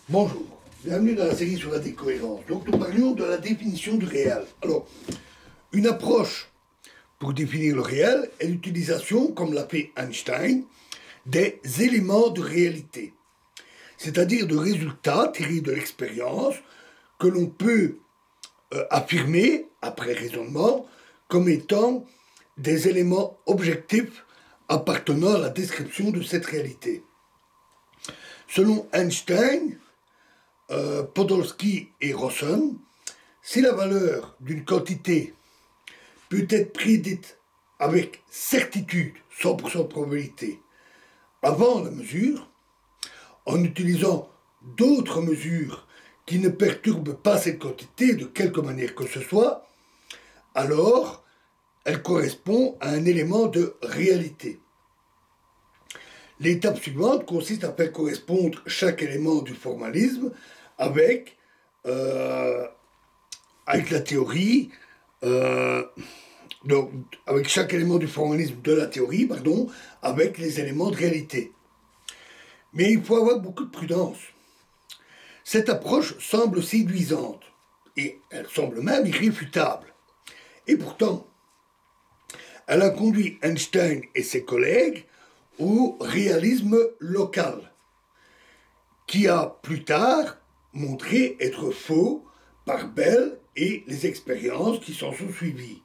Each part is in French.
Bonjour, bienvenue dans la série sur la décohérence. Donc nous parlions de la définition du réel. Alors, une approche pour définir le réel est l'utilisation, comme l'a fait Einstein, des éléments de réalité, c'est-à-dire de résultats tirés de l'expérience que l'on peut affirmer, après raisonnement, comme étant des éléments objectifs appartenant à la description de cette réalité. Selon Einstein, Podolsky et Rosen, si la valeur d'une quantité peut être prédite avec certitude, 100% de probabilité, avant la mesure, en utilisant d'autres mesures qui ne perturbent pas cette quantité de quelque manière que ce soit, alors elle correspond à un élément de réalité. L'étape suivante consiste à faire correspondre chaque élément du formalisme avec, euh, avec la théorie, euh, donc avec chaque élément du formalisme de la théorie, pardon, avec les éléments de réalité. Mais il faut avoir beaucoup de prudence. Cette approche semble séduisante, et elle semble même irréfutable. Et pourtant, elle a conduit Einstein et ses collègues au réalisme local, qui a plus tard montré être faux par Bell et les expériences qui s'en sont suivies.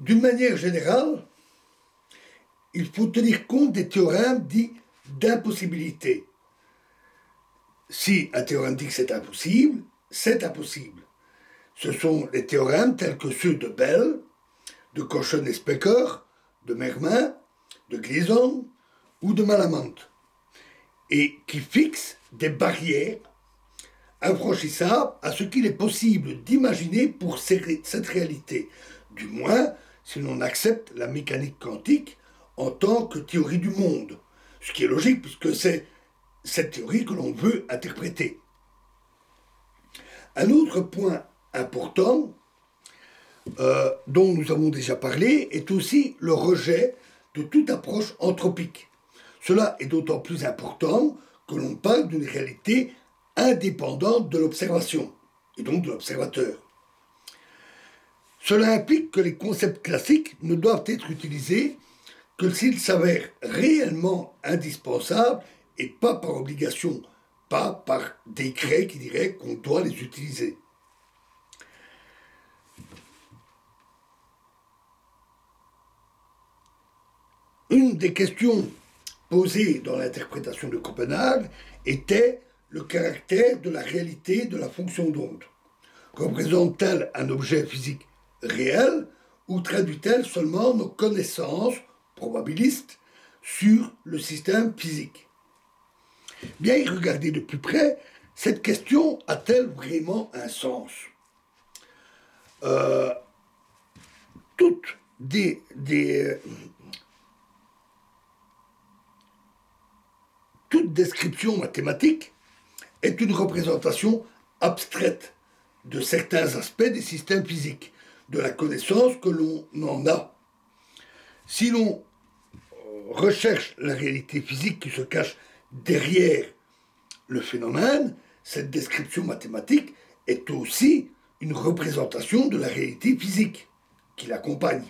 D'une manière générale, il faut tenir compte des théorèmes dits d'impossibilité. Si un théorème dit que c'est impossible, c'est impossible. Ce sont les théorèmes tels que ceux de Bell, de Cauchy et Specker, de Mermin, de Gleason ou de Malamant, et qui fixent des barrières infranchissables à ce qu'il est possible d'imaginer pour cette réalité, du moins si l'on accepte la mécanique quantique en tant que théorie du monde, ce qui est logique puisque c'est cette théorie que l'on veut interpréter. Un autre point important dont nous avons déjà parlé est aussi le rejet de toute approche anthropique. Cela est d'autant plus important que l'on parle d'une réalité indépendante de l'observation, et donc de l'observateur. Cela implique que les concepts classiques ne doivent être utilisés que s'ils s'avèrent réellement indispensables et pas par obligation, pas par décret qui dirait qu'on doit les utiliser. Une des questions posées dans l'interprétation de Copenhague était le caractère de la réalité de la fonction d'onde. Représente-t-elle un objet physique réel ou traduit-elle seulement nos connaissances probabilistes sur le système physique? Bien y regarder de plus près, cette question a-t-elle vraiment un sens? euh, Toutes toute description mathématique est une représentation abstraite de certains aspects des systèmes physiques, de la connaissance que l'on en a. Si l'on recherche la réalité physique qui se cache derrière le phénomène, cette description mathématique est aussi une représentation de la réalité physique qui l'accompagne.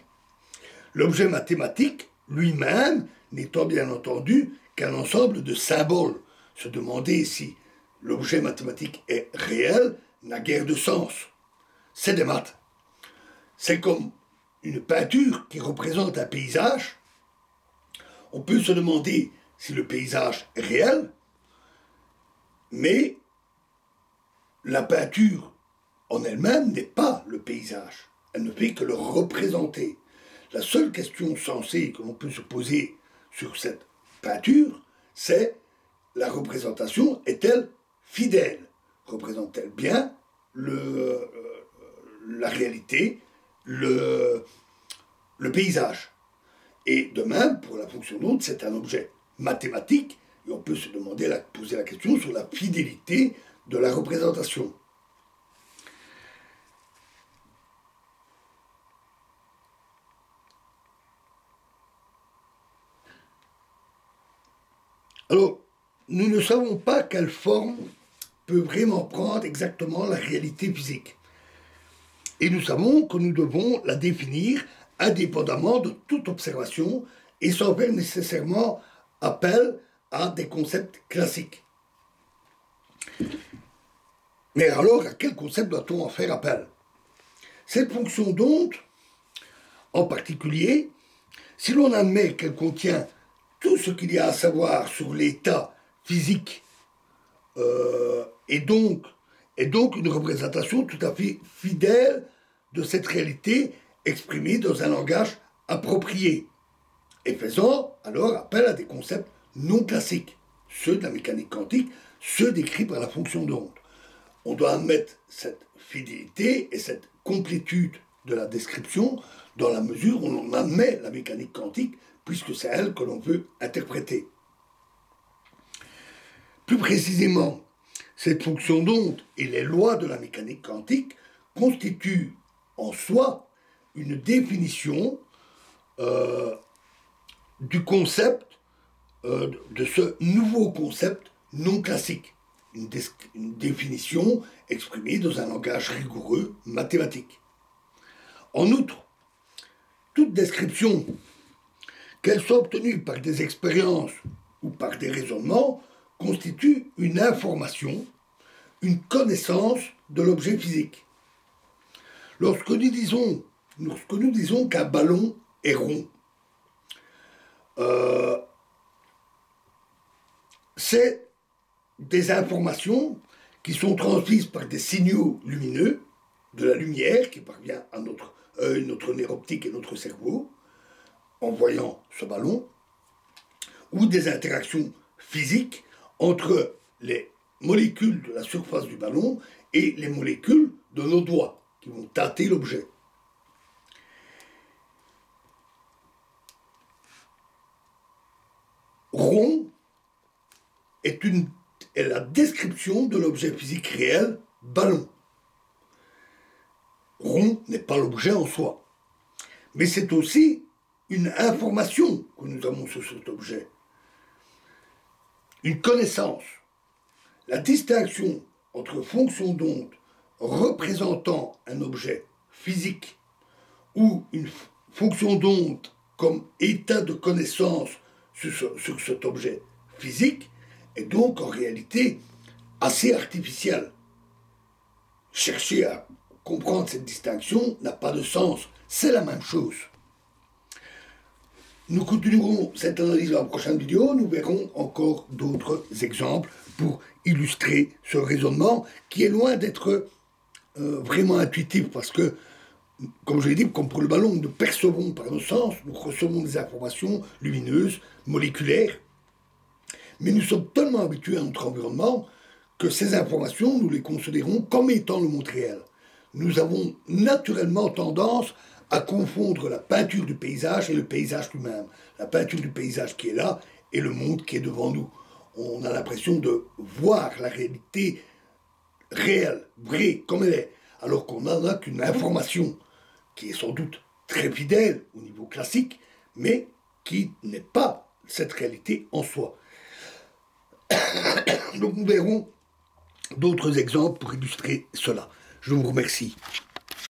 L'objet mathématique lui-même n'étant bien entendu qu'un ensemble de symboles. Se demander si l'objet mathématique est réel n'a guère de sens. C'est des maths. C'est comme une peinture qui représente un paysage. On peut se demander si le paysage est réel, mais la peinture en elle-même n'est pas le paysage. Elle ne fait que le représenter. La seule question sensée que l'on peut se poser sur cette peinture, c'est la représentation est-elle fidèle? Représente-t-elle bien la réalité, le paysage? Et de même, pour la fonction d'onde, c'est un objet mathématique, et on peut se poser la question sur la fidélité de la représentation. Alors, nous ne savons pas quelle forme peut vraiment prendre exactement la réalité physique. Et nous savons que nous devons la définir indépendamment de toute observation et sans faire nécessairement appel à des concepts classiques. Mais alors, à quel concept doit-on en faire appel? Cette fonction d'onde, en particulier, si l'on admet qu'elle contient tout ce qu'il y a à savoir sur l'état physique et donc une représentation tout à fait fidèle de cette réalité exprimée dans un langage approprié, et faisant alors appel à des concepts non classiques, ceux de la mécanique quantique, ceux décrits par la fonction d'onde. On doit admettre cette fidélité et cette complétude de la description dans la mesure où l'on admet la mécanique quantique, puisque c'est elle que l'on veut interpréter. Plus précisément, cette fonction d'onde et les lois de la mécanique quantique constituent en soi une définition du concept, de ce nouveau concept non classique. Une définition exprimée dans un langage rigoureux mathématique. En outre, toute description, qu'elle soit obtenue par des expériences ou par des raisonnements, constitue une information, une connaissance de l'objet physique. Lorsque nous disons qu'un ballon est rond, c'est des informations qui sont transmises par des signaux lumineux, de la lumière qui parvient à notre œil, notre nerf optique et notre cerveau, en voyant ce ballon, ou des interactions physiques entre les molécules de la surface du ballon et les molécules de nos doigts qui vont tâter l'objet. Rond est la description de l'objet physique réel, ballon. Rond n'est pas l'objet en soi, mais c'est aussi une information que nous avons sur cet objet, une connaissance. La distinction entre fonction d'onde représentant un objet physique ou une fonction d'onde comme état de connaissance sur cet objet physique est donc en réalité assez artificielle. Chercher à comprendre cette distinction n'a pas de sens, c'est la même chose. Nous continuerons cette analyse dans la prochaine vidéo, nous verrons encore d'autres exemples pour illustrer ce raisonnement qui est loin d'être vraiment intuitif parce que, comme je l'ai dit, comme pour le ballon, nous percevons par nos sens, nous recevons des informations lumineuses, moléculaires, mais nous sommes tellement habitués à notre environnement que ces informations, nous les considérons comme étant le monde réel. Nous avons naturellement tendance à confondre la peinture du paysage et le paysage lui-même. La peinture du paysage qui est là et le monde qui est devant nous. On a l'impression de voir la réalité réelle, vraie, comme elle est, alors qu'on n'en a qu'une information qui est sans doute très fidèle au niveau classique, mais qui n'est pas cette réalité en soi. Donc nous verrons d'autres exemples pour illustrer cela. Je vous remercie.